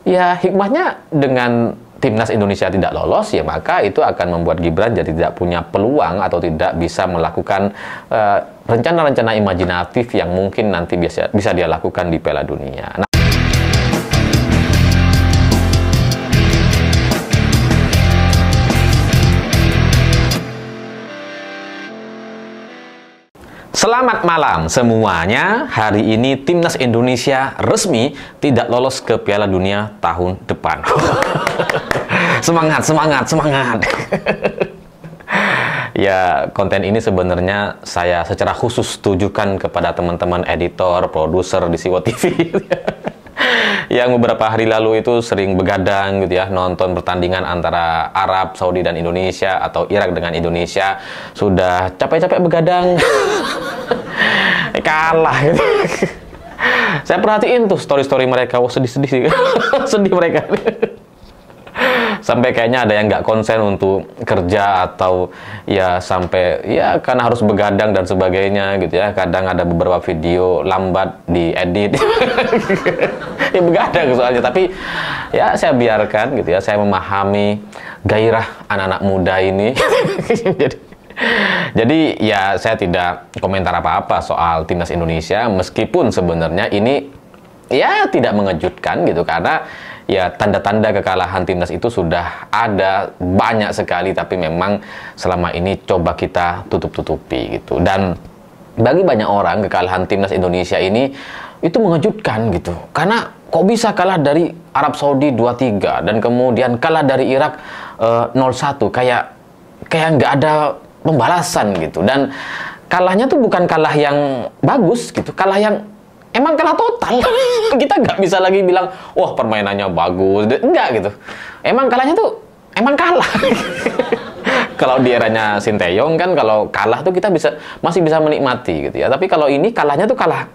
ya hikmahnya dengan timnas Indonesia tidak lolos, ya maka itu akan membuat Gibran jadi tidak punya peluang atau tidak bisa melakukan rencana-rencana imajinatif yang mungkin nanti bisa dia lakukan di Piala Dunia. Selamat malam semuanya. Hari ini timnas Indonesia resmi tidak lolos ke Piala Dunia tahun depan. Semangat, semangat, semangat. Ya, konten ini sebenarnya saya secara khusus tujukan kepada teman-teman editor, produser di Siwo TV. Yang beberapa hari lalu itu sering begadang gitu ya, nonton pertandingan antara Arab Saudi dan Indonesia atau Irak dengan Indonesia. Sudah capek-capek begadang, kalah gitu. Saya perhatiin tuh story-story mereka, wah sedih-sedih sih. Sedih mereka. Sampai kayaknya ada yang nggak konsen untuk kerja atau ya sampai ya karena harus begadang dan sebagainya gitu ya. Kadang ada beberapa video lambat diedit. Ya begadang soalnya, tapi ya saya biarkan gitu ya. Saya memahami gairah anak-anak muda ini. Jadi ya saya tidak komentar apa-apa soal timnas Indonesia, meskipun sebenarnya ini ya tidak mengejutkan gitu, karena ya tanda-tanda kekalahan timnas itu sudah ada banyak sekali, tapi memang selama ini coba kita tutup-tutupi gitu. Dan bagi banyak orang kekalahan timnas Indonesia ini itu mengejutkan gitu, karena kok bisa kalah dari Arab Saudi 2-3 dan kemudian kalah dari Irak 0-1, kayak nggak ada pembalasan gitu. Dan kalahnya tuh bukan kalah yang bagus gitu, kalah yang emang kalah total. Kita nggak bisa lagi bilang, wah permainannya bagus, enggak gitu. Emang kalahnya tuh, emang kalah. Kalau di eranya Sinteyong kan, kalau kalah tuh kita masih bisa menikmati gitu ya. Tapi kalau ini kalahnya tuh kalah.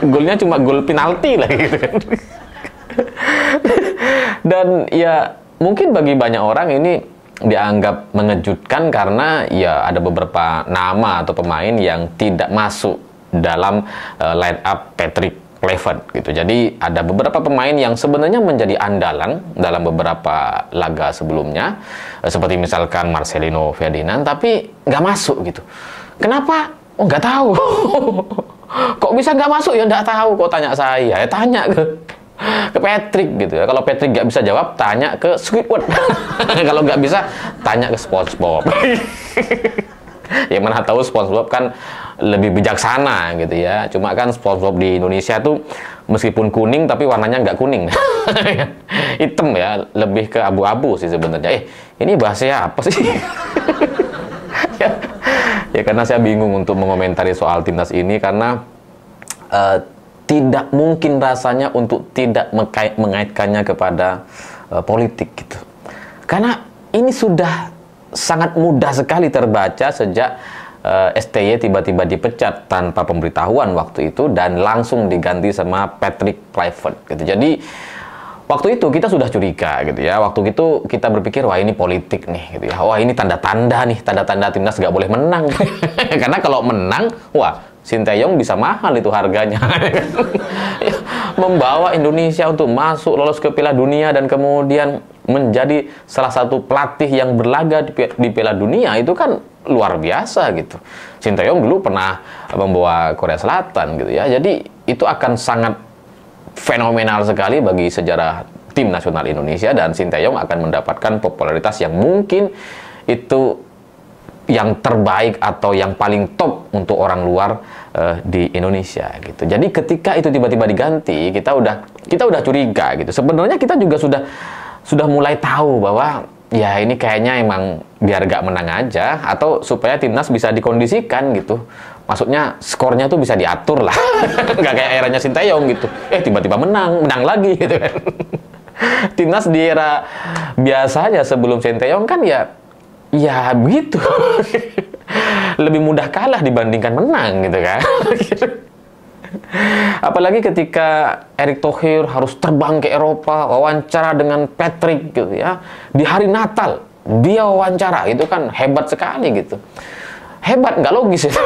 Golnya cuma gol penalti lah gitu kan. Dan ya mungkin bagi banyak orang ini dianggap mengejutkan karena ya ada beberapa nama atau pemain yang tidak masuk dalam line up Patrick Kluivert gitu. Jadi ada beberapa pemain yang sebenarnya menjadi andalan dalam beberapa laga sebelumnya, seperti misalkan Marcelino Ferdinand, tapi nggak masuk gitu. Kenapa? Oh, nggak tahu. Kok bisa nggak masuk? Ya nggak tahu. Kok tanya saya? Ya tanya ke Patrick gitu ya. Kalau Patrick nggak bisa jawab, tanya ke Squidward. Kalau nggak bisa, tanya ke SpongeBob. Ya mana tahu SpongeBob kan lebih bijaksana gitu ya. Cuma kan SpongeBob di Indonesia tuh meskipun kuning tapi warnanya nggak kuning. Hitam ya, lebih ke abu-abu sih sebenarnya. Ini bahasanya apa sih? Ya karena saya bingung untuk mengomentari soal timnas ini, karena tidak mungkin rasanya untuk tidak mengaitkannya kepada politik gitu. Karena ini sudah sangat mudah sekali terbaca sejak STY tiba-tiba dipecat tanpa pemberitahuan waktu itu dan langsung diganti sama Patrick Kluivert gitu. Jadi waktu itu kita sudah curiga gitu ya. Waktu itu kita berpikir, wah ini politik nih gitu ya. Wah ini tanda-tanda nih, tanda-tanda timnas nggak boleh menang. Karena kalau menang, wah Sinteyong bisa mahal itu harganya. Membawa Indonesia untuk masuk lolos ke Piala Dunia dan kemudian menjadi salah satu pelatih yang berlaga di Piala Dunia itu kan luar biasa gitu. Sinteyong dulu pernah membawa Korea Selatan gitu ya. Jadi itu akan sangat fenomenal sekali bagi sejarah tim nasional Indonesia, dan Sinteyong akan mendapatkan popularitas yang mungkin itu yang terbaik atau yang paling top untuk orang luar di Indonesia gitu. Jadi ketika itu tiba-tiba diganti, kita udah curiga gitu. Sebenarnya kita juga sudah mulai tahu bahwa ya ini kayaknya emang biar gak menang aja, atau supaya timnas bisa dikondisikan gitu. Maksudnya skornya tuh bisa diatur lah. Nggak kayak eranya Sinteyong gitu. Tiba-tiba menang lagi gitu kan. Timnas di era biasanya sebelum Sinteyong kan ya begitu. Lebih mudah kalah dibandingkan menang gitu kan. Apalagi ketika Erick Thohir harus terbang ke Eropa, wawancara dengan Patrick gitu ya. Di hari Natal dia wawancara, itu kan hebat sekali gitu. Hebat, nggak logis ya.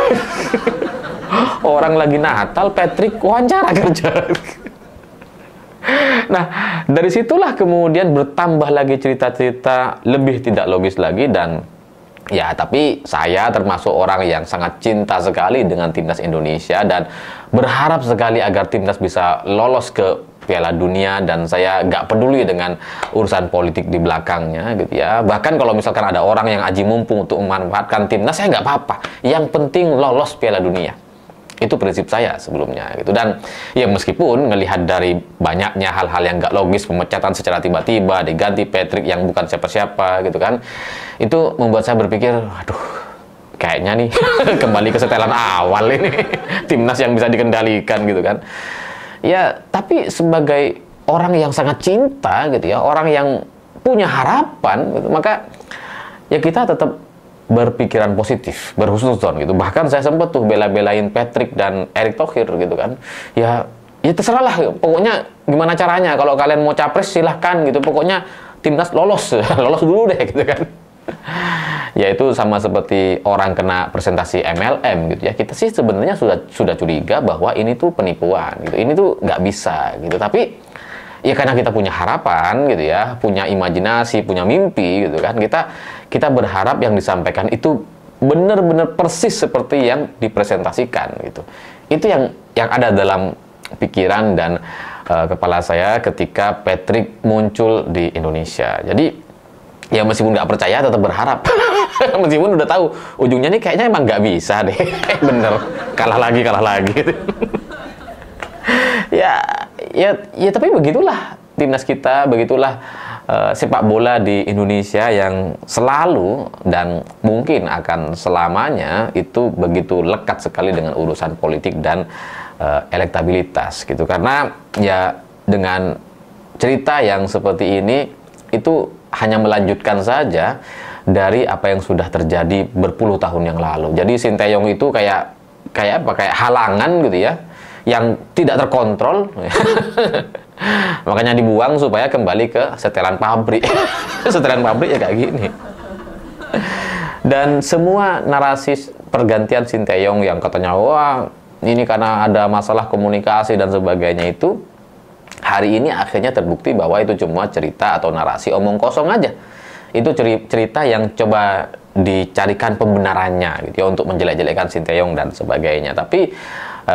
Orang lagi Natal, Patrick wawancara kerja. Nah, dari situlah kemudian bertambah lagi cerita-cerita lebih tidak logis lagi. Dan ya, tapi saya termasuk orang yang sangat cinta sekali dengan timnas Indonesia dan berharap sekali agar timnas bisa lolos ke Piala Dunia, dan saya nggak peduli dengan urusan politik di belakangnya gitu ya. Bahkan kalau misalkan ada orang yang aji mumpung untuk memanfaatkan timnas, saya nggak apa-apa. Yang penting lolos Piala Dunia. Itu prinsip saya sebelumnya gitu. Dan ya meskipun melihat dari banyaknya hal-hal yang nggak logis, pemecatan secara tiba-tiba, diganti Patrick yang bukan siapa-siapa gitu kan, itu membuat saya berpikir, aduh, kayaknya nih kembali ke setelan awal ini timnas yang bisa dikendalikan gitu kan. Ya, tapi sebagai orang yang sangat cinta gitu ya, orang yang punya harapan gitu, maka ya kita tetap berpikiran positif, berhusnuzon gitu. Bahkan saya sempat tuh bela-belain Patrick dan Erick Thohir gitu kan. Ya terserah lah, pokoknya gimana caranya, kalau kalian mau capres silahkan gitu, pokoknya timnas lolos lolos dulu deh gitu kan. Ya itu sama seperti orang kena presentasi MLM gitu ya. Kita sih sebenarnya sudah curiga bahwa ini tuh penipuan gitu. Ini tuh nggak bisa gitu. Tapi ya karena kita punya harapan gitu ya, punya imajinasi, punya mimpi gitu kan. Kita berharap yang disampaikan itu benar-benar persis seperti yang dipresentasikan gitu. Itu yang ada dalam pikiran dan kepala saya ketika Patrick muncul di Indonesia. Jadi ya meskipun nggak percaya tetap berharap. Meskipun udah tahu ujungnya nih kayaknya emang nggak bisa deh. Bener, kalah lagi ya tapi begitulah timnas kita, begitulah sepak bola di Indonesia yang selalu dan mungkin akan selamanya itu begitu lekat sekali dengan urusan politik dan elektabilitas gitu. Karena ya dengan cerita yang seperti ini itu hanya melanjutkan saja dari apa yang sudah terjadi berpuluh tahun yang lalu. Jadi Sinteyong itu kayak halangan gitu ya, yang tidak terkontrol. Makanya dibuang supaya kembali ke setelan pabrik. Setelan pabrik ya kayak gini. Dan semua narasi pergantian Sinteyong yang katanya wah ini karena ada masalah komunikasi dan sebagainya, itu hari ini akhirnya terbukti bahwa itu cuma cerita atau narasi omong kosong aja. Itu cerita yang coba dicarikan pembenarannya gitu ya, untuk menjelek-jelekkan Sinteyong dan sebagainya. Tapi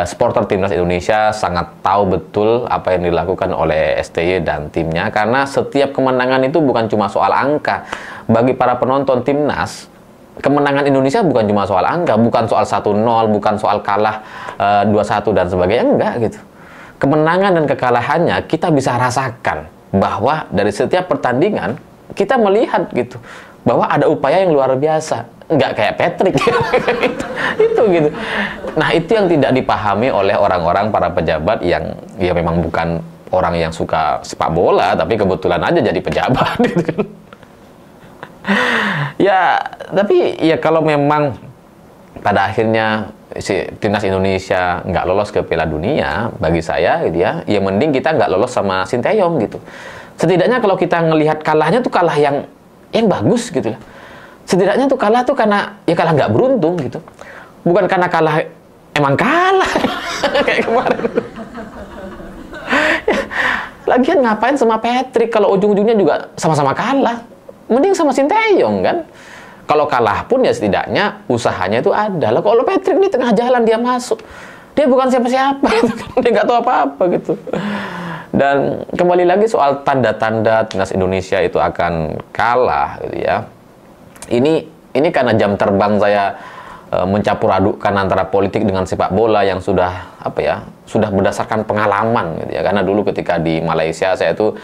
supporter timnas Indonesia sangat tahu betul apa yang dilakukan oleh STY dan timnya, karena setiap kemenangan itu bukan cuma soal angka. Bagi para penonton timnas, kemenangan Indonesia bukan cuma soal angka, bukan soal 1-0, bukan soal kalah 2-1 dan sebagainya, enggak gitu. Kemenangan dan kekalahannya kita bisa rasakan bahwa dari setiap pertandingan kita melihat gitu bahwa ada upaya yang luar biasa, nggak kayak Patrick. itu gitu. Nah itu yang tidak dipahami oleh orang-orang, para pejabat yang ya memang bukan orang yang suka sepak bola, tapi kebetulan aja jadi pejabat gitu. Ya tapi ya kalau memang pada akhirnya si timnas Indonesia nggak lolos ke Piala Dunia, bagi saya gitu ya, ya mending kita nggak lolos sama Sinteyong gitu. Setidaknya kalau kita ngelihat kalahnya tuh kalah yang bagus gitu lah. Setidaknya tuh kalah tuh karena ya kalah nggak beruntung gitu, bukan karena kalah emang kalah kayak kemarin. Lagian ngapain sama Patrick kalau ujung-ujungnya juga sama-sama kalah? Mending sama Sinteyong kan. Kalau kalah pun ya setidaknya usahanya itu ada. Lah kalau Patrick di tengah jalan dia masuk, dia bukan siapa-siapa gitu kan. Dia nggak tahu apa-apa gitu. Dan kembali lagi soal tanda-tanda timnas Indonesia itu akan kalah gitu ya. Ini karena jam terbang saya mencampur adukkan antara politik dengan sepak bola yang sudah sudah berdasarkan pengalaman gitu ya. Karena dulu ketika di Malaysia saya tuh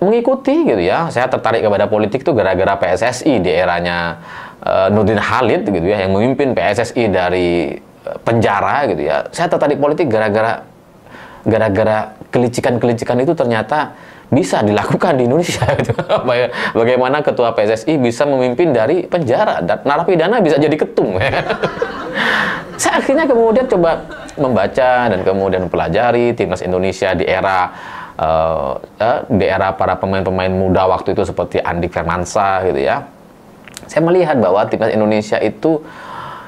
mengikuti gitu ya. Saya tertarik kepada politik tuh gara-gara PSSI di eranya Nurdin Halid gitu ya, yang memimpin PSSI dari penjara gitu ya. Saya tertarik politik gara-gara kelicikan-kelicikan itu ternyata bisa dilakukan di Indonesia gitu. Bagaimana ketua PSSI bisa memimpin dari penjara dan narapidana bisa jadi ketum. Saya akhirnya kemudian coba membaca dan kemudian mempelajari timnas Indonesia di era para pemain-pemain muda waktu itu seperti Andik Firmansyah gitu ya. Saya melihat bahwa timnas Indonesia itu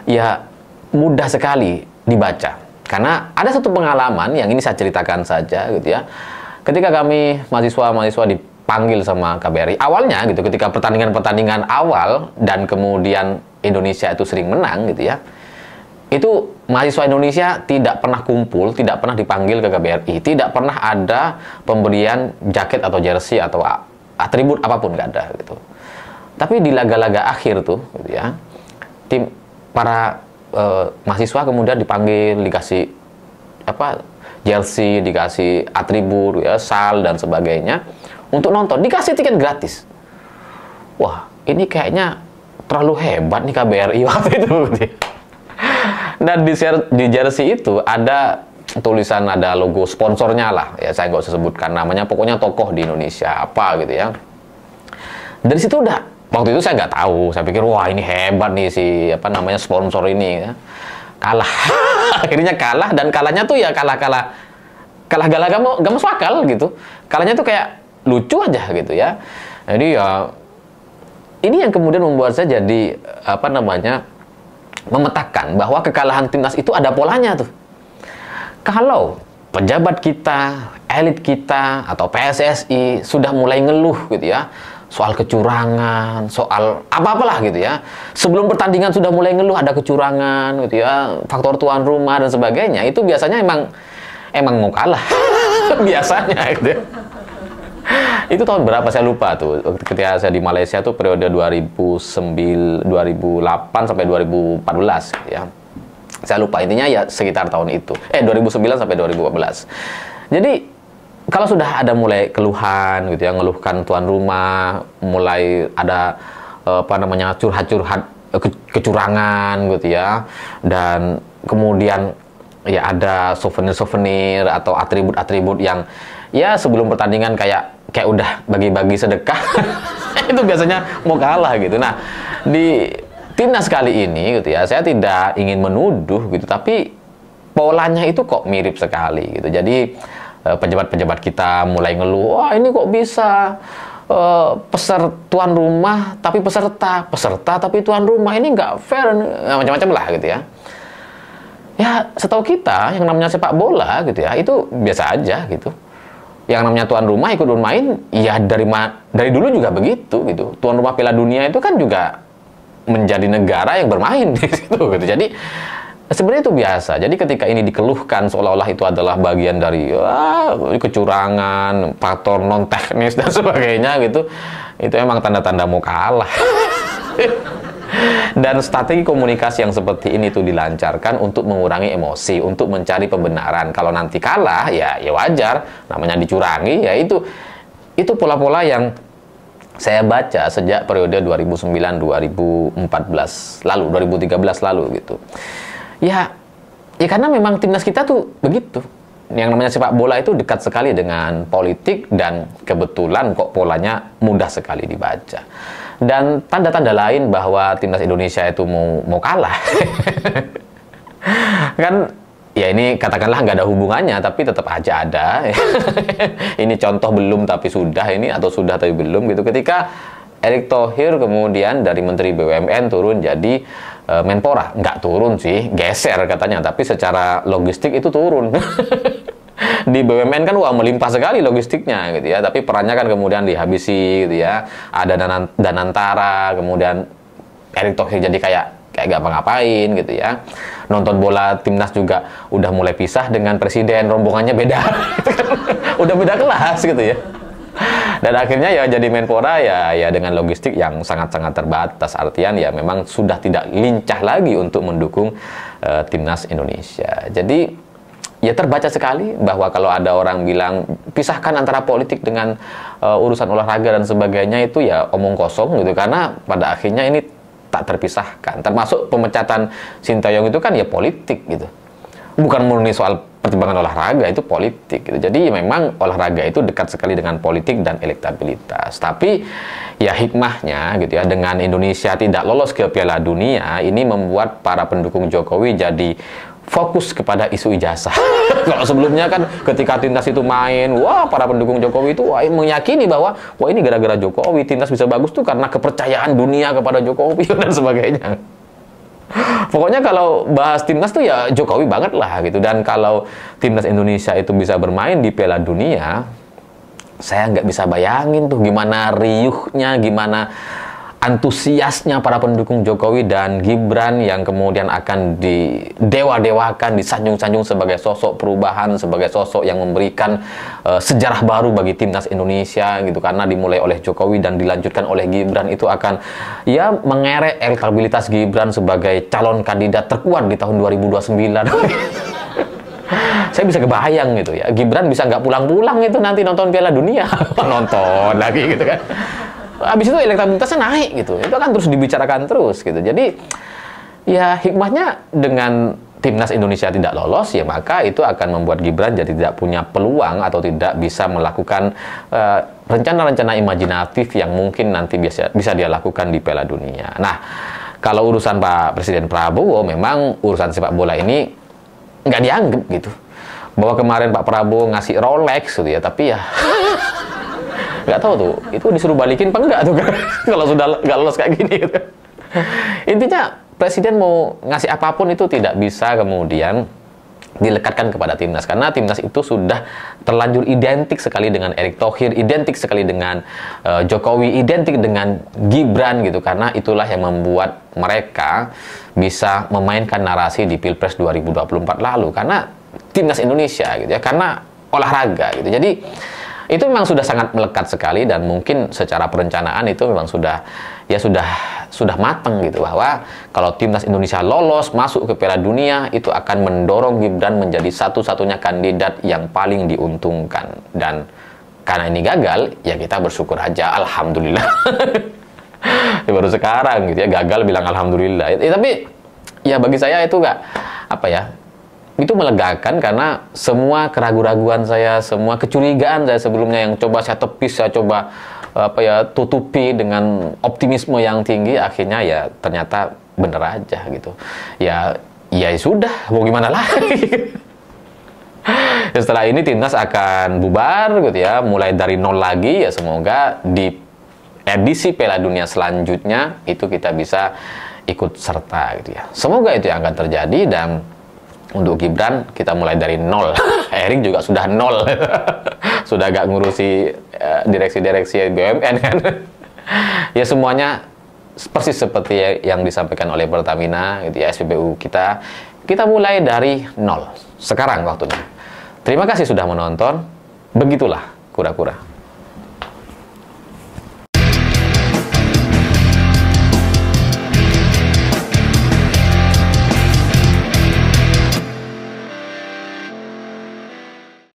ya mudah sekali dibaca. Karena ada satu pengalaman yang ini saya ceritakan saja gitu ya. ketika kami mahasiswa dipanggil sama KBRI, awalnya gitu, ketika pertandingan-pertandingan awal dan kemudian Indonesia itu sering menang gitu ya, itu mahasiswa Indonesia tidak pernah kumpul, tidak pernah dipanggil ke KBRI, tidak pernah ada pemberian jaket atau jersey atau atribut apapun, nggak ada gitu. Tapi di laga-laga akhir tuh gitu ya, para mahasiswa kemudian dipanggil, dikasih jersey, dikasih atribut ya, sal dan sebagainya untuk nonton, dikasih tiket gratis. Wah, ini kayaknya terlalu hebat nih KBRI waktu itu gitu. Dan di jersey itu ada tulisan, ada logo sponsornya lah ya, saya nggak usah sebutkan namanya, pokoknya tokoh di Indonesia apa gitu ya. Dari situ udah, waktu itu saya nggak tahu, saya pikir wah ini hebat nih si sponsor ini ya. Kalah. Akhirnya kalah, dan kalahnya tuh ya kalah gak masuk akal gitu. Kalahnya tuh kayak lucu aja gitu ya. Jadi ya ini yang kemudian membuat saya jadi memetakan bahwa kekalahan timnas itu ada polanya tuh. Kalau pejabat kita, elit kita atau PSSI sudah mulai ngeluh gitu ya, soal kecurangan, soal apa-apalah gitu ya. Sebelum pertandingan sudah mulai ngeluh ada kecurangan gitu ya, faktor tuan rumah dan sebagainya. Itu biasanya emang mau kalah. Biasanya gitu ya. Itu tahun berapa saya lupa tuh. Ketika saya di Malaysia tuh periode 2008 sampai 2014 gitu ya. Saya lupa, intinya ya sekitar tahun itu. 2009 sampai 2014. Jadi kalau sudah ada mulai keluhan gitu ya, ngeluhkan tuan rumah, mulai ada curhat-curhat kecurangan gitu ya, dan kemudian ya ada souvenir-souvenir atau atribut-atribut yang ya sebelum pertandingan kayak udah bagi-bagi sedekah. Itu biasanya mau kalah gitu. Nah, di timnas kali ini gitu ya, saya tidak ingin menuduh gitu, tapi polanya itu kok mirip sekali gitu. Jadi pejabat-pejabat kita mulai ngeluh, wah ini kok bisa tuan rumah tapi peserta tapi tuan rumah, ini nggak fair, macam-macam lah gitu ya. Ya setahu kita yang namanya sepak bola gitu ya, itu biasa aja gitu. Yang namanya tuan rumah ikut bermain, ya dari dulu juga begitu gitu. Tuan rumah Piala Dunia itu kan juga menjadi negara yang bermain di situ gitu. Jadi sebenarnya itu biasa. Jadi ketika ini dikeluhkan seolah-olah itu adalah bagian dari kecurangan, faktor non teknis dan sebagainya gitu, itu emang tanda-tanda mau kalah. Dan strategi komunikasi yang seperti ini tuh dilancarkan untuk mengurangi emosi, untuk mencari pembenaran. Kalau nanti kalah ya wajar, namanya dicurangi ya, itu pola-pola yang saya baca sejak periode 2009-2014 lalu, 2013 lalu gitu. Ya karena memang timnas kita tuh begitu. Yang namanya sepak bola itu dekat sekali dengan politik, dan kebetulan kok polanya mudah sekali dibaca. Dan tanda-tanda lain bahwa timnas Indonesia itu mau kalah. Kan ya ini katakanlah nggak ada hubungannya, tapi tetap aja ada. Ini contoh belum tapi sudah ini, atau sudah tapi belum gitu. Ketika Erick Thohir kemudian dari Menteri BUMN turun jadi Menpora. Nggak turun sih, geser katanya, tapi secara logistik itu turun. Di BUMN kan melimpah sekali logistiknya gitu ya, tapi perannya kan kemudian dihabisi gitu ya. Ada Danantara, kemudian Erick Thohir jadi kayak gak apa-ngapain gitu ya. Nonton bola timnas juga udah mulai pisah dengan presiden, rombongannya beda. Udah beda kelas gitu ya. Dan akhirnya ya jadi Menpora ya dengan logistik yang sangat-sangat terbatas. Artian ya memang sudah tidak lincah lagi untuk mendukung timnas Indonesia. Jadi ya terbaca sekali bahwa kalau ada orang bilang pisahkan antara politik dengan urusan olahraga dan sebagainya, itu ya omong kosong gitu, karena pada akhirnya ini tak terpisahkan. Termasuk pemecatan Sintayong itu kan ya politik gitu, bukan murni soal pertimbangan olahraga, itu politik gitu. Jadi memang olahraga itu dekat sekali dengan politik dan elektabilitas. Tapi ya hikmahnya gitu ya, dengan Indonesia tidak lolos ke Piala Dunia, ini membuat para pendukung Jokowi jadi fokus kepada isu ijazah. Kalau sebelumnya kan ketika timnas itu main, para pendukung Jokowi itu meyakini bahwa ini gara-gara Jokowi timnas bisa bagus tuh karena kepercayaan dunia kepada Jokowi dan sebagainya. Pokoknya kalau bahas timnas tuh ya Jokowi banget lah gitu. Dan kalau timnas Indonesia itu bisa bermain di Piala Dunia, saya nggak bisa bayangin tuh gimana riuhnya, gimana antusiasnya para pendukung Jokowi dan Gibran yang kemudian akan didewa-dewakan, disanjung-sanjung sebagai sosok perubahan, sebagai sosok yang memberikan sejarah baru bagi timnas Indonesia gitu, karena dimulai oleh Jokowi dan dilanjutkan oleh Gibran. Itu akan ya mengerek elektabilitas Gibran sebagai calon kandidat terkuat di tahun 2029. Saya bisa kebayang gitu ya, Gibran bisa nggak pulang-pulang itu nanti nonton Piala Dunia. Nonton lagi gitu kan. Habis itu elektabilitasnya naik gitu. Itu akan terus dibicarakan terus gitu. Jadi ya hikmahnya dengan timnas Indonesia tidak lolos, ya maka itu akan membuat Gibran jadi tidak punya peluang atau tidak bisa melakukan rencana-rencana imajinatif yang mungkin nanti bisa dia lakukan di Piala Dunia. Nah, kalau urusan Pak Presiden Prabowo, memang urusan sepak bola ini nggak dianggap gitu. Bahwa kemarin Pak Prabowo ngasih Rolex gitu ya, tapi ya nggak tahu tuh, itu disuruh balikin apa enggak tuh kalau sudah nggak lolos kayak gini gitu. Intinya Presiden mau ngasih apapun itu tidak bisa kemudian dilekatkan kepada timnas, karena timnas itu sudah terlanjur identik sekali dengan Erick Thohir, identik sekali dengan Jokowi, identik dengan Gibran gitu, karena itulah yang membuat mereka bisa memainkan narasi di Pilpres 2024 lalu, karena timnas Indonesia gitu ya, karena olahraga gitu. Jadi itu memang sudah sangat melekat sekali, dan mungkin secara perencanaan itu memang sudah matang gitu, bahwa kalau timnas Indonesia lolos masuk ke Piala Dunia itu akan mendorong Gibran menjadi satu-satunya kandidat yang paling diuntungkan. Dan karena ini gagal, ya kita bersyukur aja, alhamdulillah. Ya, baru sekarang gitu ya gagal bilang alhamdulillah. Tapi ya bagi saya itu nggak apa ya, itu melegakan, karena semua keraguan-raguan saya, semua kecurigaan saya sebelumnya yang coba saya tepis, saya coba tutupi dengan optimisme yang tinggi, akhirnya ya ternyata bener aja gitu. Ya sudah, mau gimana lagi. Ya, setelah ini timnas akan bubar gitu ya, mulai dari nol lagi. Ya semoga di edisi Piala Dunia selanjutnya itu kita bisa ikut serta gitu ya. Semoga itu yang akan terjadi. Dan untuk Gibran kita mulai dari nol. Erick juga sudah nol. Sudah gak ngurusi direksi-direksi BUMN kan. Ya semuanya persis seperti yang disampaikan oleh Pertamina gitu ya, SPBU kita mulai dari nol. Sekarang waktunya. Terima kasih sudah menonton. Begitulah kura-kura.